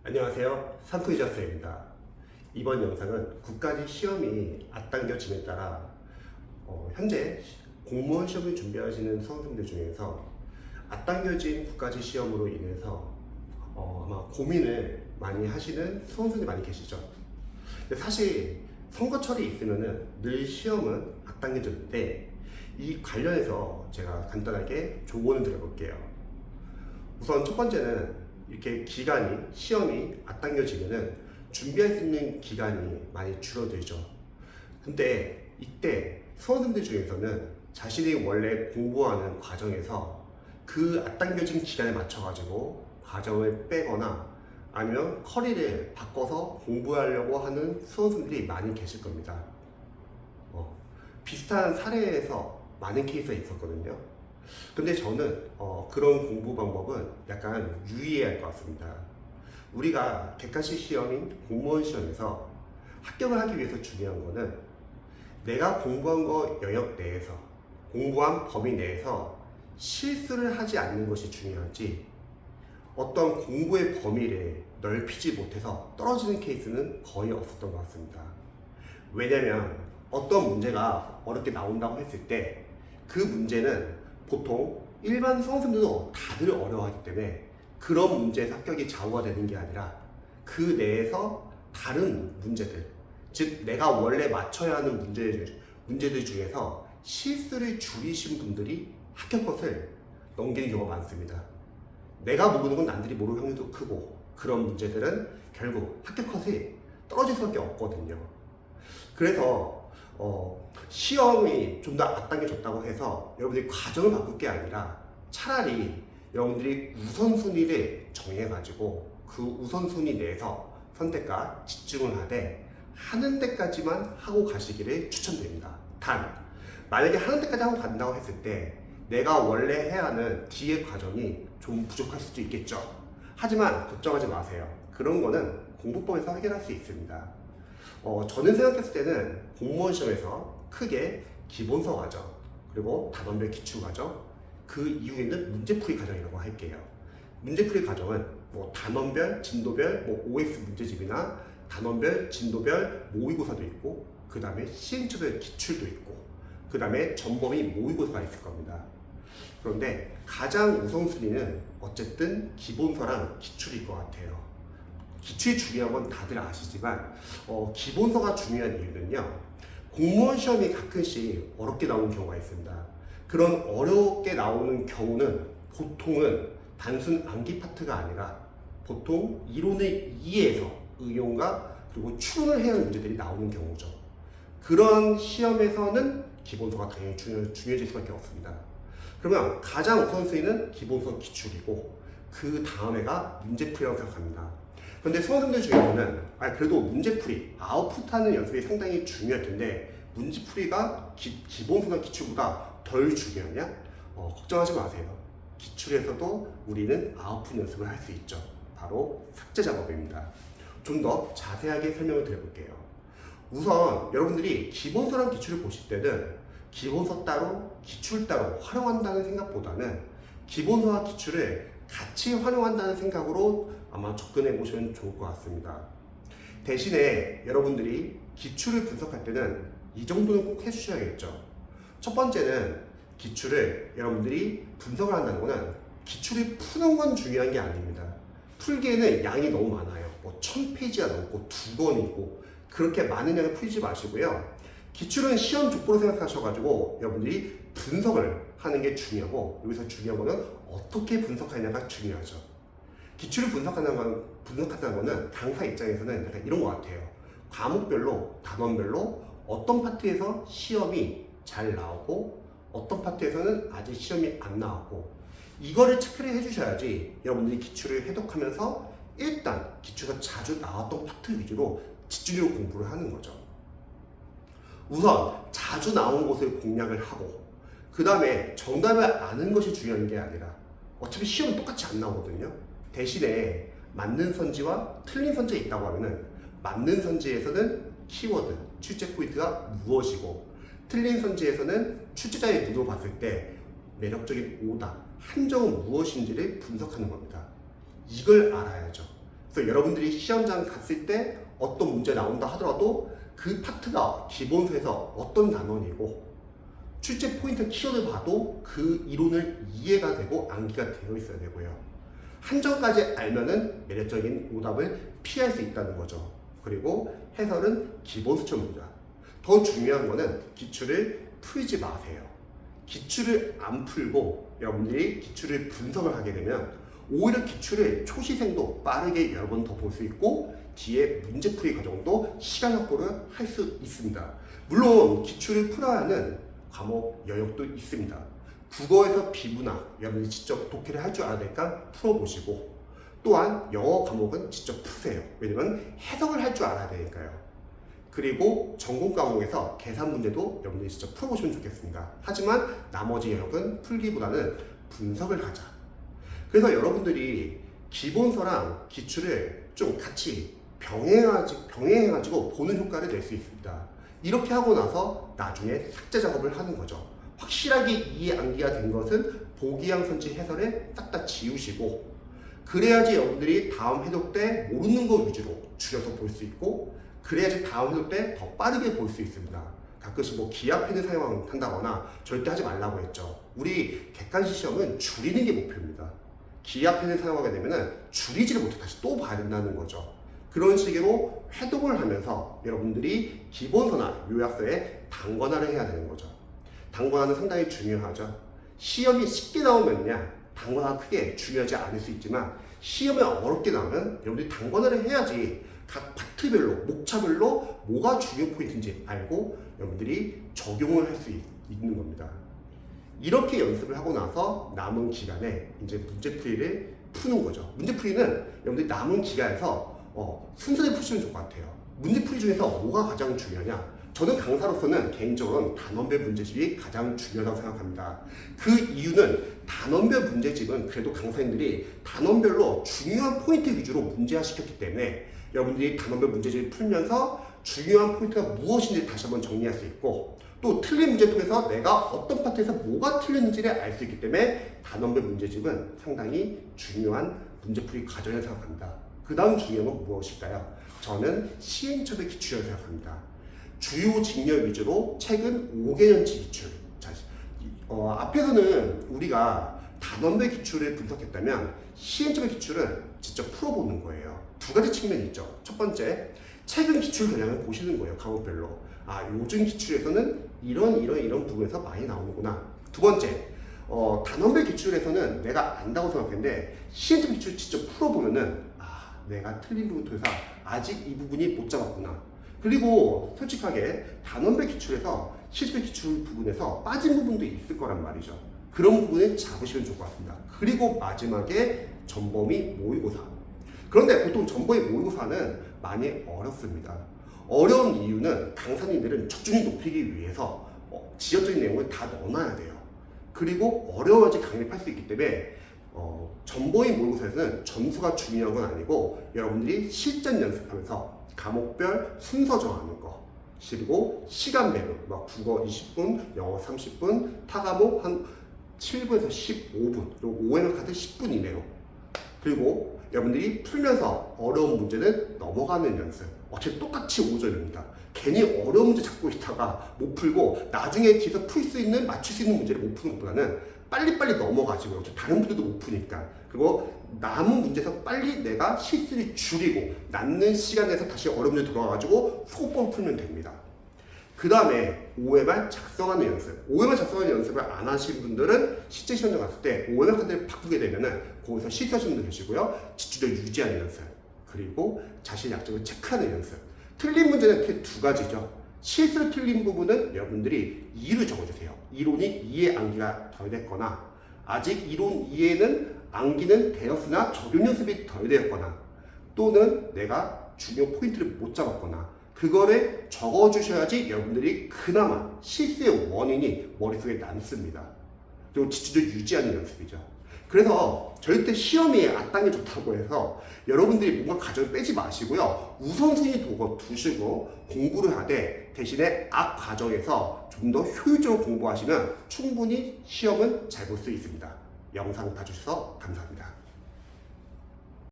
안녕하세요. 상크이저스입니다. 이번 영상은 국가직 시험이 앞당겨짐에 따라 현재 공무원 시험을 준비하시는 수험생들 중에서 앞당겨진 국가직 시험으로 인해서 아마 고민을 많이 하시는 수험생들이 많이 계시죠. 근데 사실 선거철이 있으면은 늘 시험은 앞당겨졌는데 이 관련해서 제가 간단하게 조언을 드려볼게요. 우선 첫 번째는 이렇게 시험이 앞당겨지면은 준비할 수 있는 기간이 많이 줄어들죠. 근데 이때 수험생들 중에서는 자신이 원래 공부하는 과정에서 그 앞당겨진 기간에 맞춰가지고 과정을 빼거나 아니면 커리를 바꿔서 공부하려고 하는 수험생들이 많이 계실 겁니다. 비슷한 사례에서 많은 케이스가 있었거든요. 근데 저는 그런 공부 방법은 약간 유의해야 할 것 같습니다. 우리가 객관식 시험인 공무원 시험에서 합격을 하기 위해서 중요한 거는 내가 공부한 거 영역 내에서, 공부한 범위 내에서 실수를 하지 않는 것이 중요하지, 어떤 공부의 범위를 넓히지 못해서 떨어지는 케이스는 거의 없었던 것 같습니다. 왜냐면 어떤 문제가 어렵게 나온다고 했을 때 그 문제는 보통 일반 수험생들도 다들 어려워하기 때문에 그런 문제에서 합격이 좌우가 되는 게 아니라 그 내에서 다른 문제들, 즉 내가 원래 맞춰야 하는 문제들 중에서 실수를 줄이신 분들이 합격 컷을 넘기는 경우가 많습니다. 내가 모르는 건 남들이 모를 확률도 크고 그런 문제들은 결국 합격 컷이 떨어질 수밖에 없거든요. 그래서 시험이 좀 더 앞당겨졌다고 해서 여러분들이 과정을 바꿀 게 아니라 차라리 여러분들이 우선순위를 정해가지고 그 우선순위 내에서 선택과 집중을 하되 하는 데까지만 하고 가시기를 추천드립니다. 단, 만약에 하는 데까지 하고 간다고 했을 때 내가 원래 해야 하는 뒤의 과정이 좀 부족할 수도 있겠죠. 하지만 걱정하지 마세요. 그런 거는 공부법에서 해결할 수 있습니다. 저는 생각했을 때는 공무원 시험에서 크게 기본서 과정, 그리고 단원별 기출 과정, 그 이후에는 문제풀이 과정이라고 할게요. 문제풀이 과정은 단원별, 진도별, OX 문제집이나 단원별, 진도별 모의고사도 있고, 그 다음에 시행처별 기출도 있고, 그 다음에 전범위 모의고사가 있을 겁니다. 그런데 가장 우선순위는 어쨌든 기본서랑 기출일 것 같아요. 기출이 중요한 건 다들 아시지만 기본서가 중요한 이유는요, 공무원 시험이 가끔씩 어렵게 나오는 경우가 있습니다. 그런 어렵게 나오는 경우는 보통은 단순 암기 파트가 아니라 보통 이론을 이해해서 응용과 그리고 추론을 해야 하는 문제들이 나오는 경우죠. 그런 시험에서는 기본서가 당연히 중요해질 수밖에 없습니다. 그러면 가장 우선순위는 기본서 기출이고 그 다음에가 문제풀이라고 생각합니다. 그런데 수험생들 중에서는 그래도 문제풀이, 아웃풋하는 연습이 상당히 중요할 텐데 문제풀이가 기본서나 기출보다 덜 중요하냐? 걱정하지 마세요. 기출에서도 우리는 아웃풋 연습을 할 수 있죠. 바로 삭제 작업입니다. 좀 더 자세하게 설명을 드려볼게요. 우선 여러분들이 기본서랑 기출을 보실 때는 기본서 따로, 기출 따로 활용한다는 생각보다는 기본서와 기출을 같이 활용한다는 생각으로 아마 접근해 보시면 좋을 것 같습니다. 대신에 여러분들이 기출을 분석할 때는 이 정도는 꼭 해주셔야겠죠. 첫 번째는 기출을 여러분들이 분석을 한다는 것은 기출이 푸는 건 중요한 게 아닙니다. 풀기에는 양이 너무 많아요. 1000페이지가 넘고 2권이고 그렇게 많은 양을 풀지 마시고요. 기출은 시험 족보로 생각하셔가지고 여러분들이 분석을 하는 게 중요하고, 여기서 중요한 거는 어떻게 분석하느냐가 중요하죠. 기출을 분석한다는 거는 강사 입장에서는 약간 이런 것 같아요. 과목별로, 단원별로 어떤 파트에서 시험이 잘 나오고 어떤 파트에서는 아직 시험이 안 나왔고, 이거를 체크를 해주셔야지 여러분들이 기출을 해독하면서 일단 기출에서 자주 나왔던 파트 위주로 집중적으로 공부를 하는 거죠. 우선 자주 나온 곳을 공략을 하고 그 다음에 정답을 아는 것이 중요한 게 아니라, 어차피 시험은 똑같이 안 나오거든요. 대신에 맞는 선지와 틀린 선지가 있다고 하면은 맞는 선지에서는 키워드, 출제 포인트가 무엇이고, 틀린 선지에서는 출제자의 눈으로 봤을 때 매력적인 오답, 함정은 무엇인지를 분석하는 겁니다. 이걸 알아야죠. 그래서 여러분들이 시험장 갔을 때 어떤 문제 나온다 하더라도 그 파트가 기본서에서 어떤 단원이고 출제 포인트 키워드 봐도 그 이론을 이해가 되고 암기가 되어 있어야 되고요. 한정까지 알면은 매력적인 오답을 피할 수 있다는 거죠. 그리고 해설은 기본 수천 문제. 더 중요한 거는 기출을 풀지 마세요. 기출을 안 풀고 여러분들이 기출을 분석을 하게 되면 오히려 기출을 초시생도 빠르게 여러 번 더 볼 수 있고 뒤에 문제풀이 과정도 시간 확보를 할 수 있습니다. 물론 기출을 풀어야 하는 과목 영역도 있습니다. 국어에서 비문학 여러분들이 직접 독해를 할 줄 알아야 되니까 풀어보시고 또한 영어 과목은 직접 푸세요. 왜냐면 해석을 할 줄 알아야 되니까요. 그리고 전공 과목에서 계산 문제도 여러분들이 직접 풀어보시면 좋겠습니다. 하지만 나머지 영역은 풀기보다는 분석을 하자. 그래서 여러분들이 기본서랑 기출을 좀 같이 병행해가지고 보는 효과를 낼 수 있습니다. 이렇게 하고 나서 나중에 삭제 작업을 하는 거죠. 확실하게 이해 암기가 된 것은 보기양 선지 해설에 싹 다 지우시고 그래야지 여러분들이 다음 해독 때 모르는 거 위주로 줄여서 볼 수 있고 그래야지 다음 해독 때 더 빠르게 볼 수 있습니다. 가끔씩 뭐 기하펜을 사용한다거나 절대 하지 말라고 했죠. 우리 객관식 시험은 줄이는 게 목표입니다. 기하펜을 사용하게 되면 줄이지를 못해 다시 또 봐야 된다는 거죠. 그런 식으로 회독을 하면서 여러분들이 기본서나 요약서에 단권화를 해야 되는 거죠. 단권화는 상당히 중요하죠. 시험이 쉽게 나오면야 단권화가 크게 중요하지 않을 수 있지만 시험이 어렵게 나오면 여러분들이 단권화를 해야지 각 파트별로 목차별로 뭐가 중요 포인트인지 알고 여러분들이 적용을 할 수 있는 겁니다. 이렇게 연습을 하고 나서 남은 기간에 이제 문제풀이를 푸는 거죠. 문제풀이는 여러분들이 남은 기간에서 순서대로 푸시면 좋을 것 같아요. 문제풀이 중에서 뭐가 가장 중요하냐? 저는 강사로서는 개인적으로는 단원별 문제집이 가장 중요하다고 생각합니다. 그 이유는 단원별 문제집은 그래도 강사님들이 단원별로 중요한 포인트 위주로 문제화 시켰기 때문에 여러분들이 단원별 문제집을 풀면서 중요한 포인트가 무엇인지 다시 한번 정리할 수 있고 또 틀린 문제 통해서 내가 어떤 파트에서 뭐가 틀렸는지를 알 수 있기 때문에 단원별 문제집은 상당히 중요한 문제풀이 과정이라고 생각합니다. 그 다음 중요한 건 무엇일까요? 저는 시행착오의 기출이라고 생각합니다. 주요 직렬 위주로 최근 5개년치 기출. 자, 앞에서는 우리가 단원별 기출을 분석했다면 시행착오의 기출은 직접 풀어보는 거예요. 두 가지 측면이 있죠. 첫 번째, 최근 기출 경향을 보시는 거예요. 과목별로. 요즘 기출에서는 이런 부분에서 많이 나오는구나. 두 번째, 단원별 기출에서는 내가 안다고 생각했는데 시행착오 기출 직접 풀어보면은 내가 틀린 부분 통해서 아직 이 부분이 못 잡았구나. 그리고 솔직하게 단원별 기출에서 실습 기출 부분에서 빠진 부분도 있을 거란 말이죠. 그런 부분을 잡으시면 좋을 것 같습니다. 그리고 마지막에 전범위 모의고사. 그런데 보통 전범위 모의고사는 많이 어렵습니다. 어려운 이유는 강사님들은 적중률 높이기 위해서 지역적인 내용을 다 넣어놔야 돼요. 그리고 어려워야지 강의를 수 있기 때문에 전범위 모의고사에서는 점수가 중요한 건 아니고 여러분들이 실전 연습하면서 과목별 순서 정하는 거 그리고 시간별로 국어 20분, 영어 30분, 타 과목 한 7분에서 15분 그리고 OMR 카드 10분 이내로 그리고 여러분들이 풀면서 어려운 문제는 넘어가는 연습. 어차피 똑같이 5점입니다. 괜히 어려운 문제 찾고 있다가 못 풀고 나중에 뒤에서 풀 수 있는 맞출 수 있는 문제를 못 푸는 것보다는 빨리빨리 넘어가지고 다른 분들도 못 푸니까 그리고 남은 문제에서 빨리 내가 실수를 줄이고 남는 시간에서 다시 어려운 문제 들어가가지고 소법을 풀면 됩니다. 그 다음에 OMR 작성하는 연습. OMR 작성하는 연습을 안 하신 분들은 실제 시험장 갔을 때 OMR 카드를 바꾸게 되면은 거기서 실수하시는 분들 계시고요. 집중력 유지하는 연습. 그리고 자신의 약점을 체크하는 연습. 틀린 문제는 이렇게 두 가지죠. 실수로 틀린 부분은 여러분들이 이유를 적어주세요. 이론이 이해 암기가 덜 됐거나 아직 이론 이해는 암기는 되었으나 적용 연습이 덜 되었거나 또는 내가 중요 포인트를 못 잡았거나 그거를 적어주셔야지 여러분들이 그나마 실수의 원인이 머릿속에 남습니다. 그리고 집중력 유지하는 연습이죠. 그래서 절대 시험이 악당이 좋다고 해서 여러분들이 뭔가 과정을 빼지 마시고요. 우선순위 두시고 공부를 하되 대신에 악 과정에서 좀 더 효율적으로 공부하시면 충분히 시험은 잘 볼 수 있습니다. 영상 봐주셔서 감사합니다.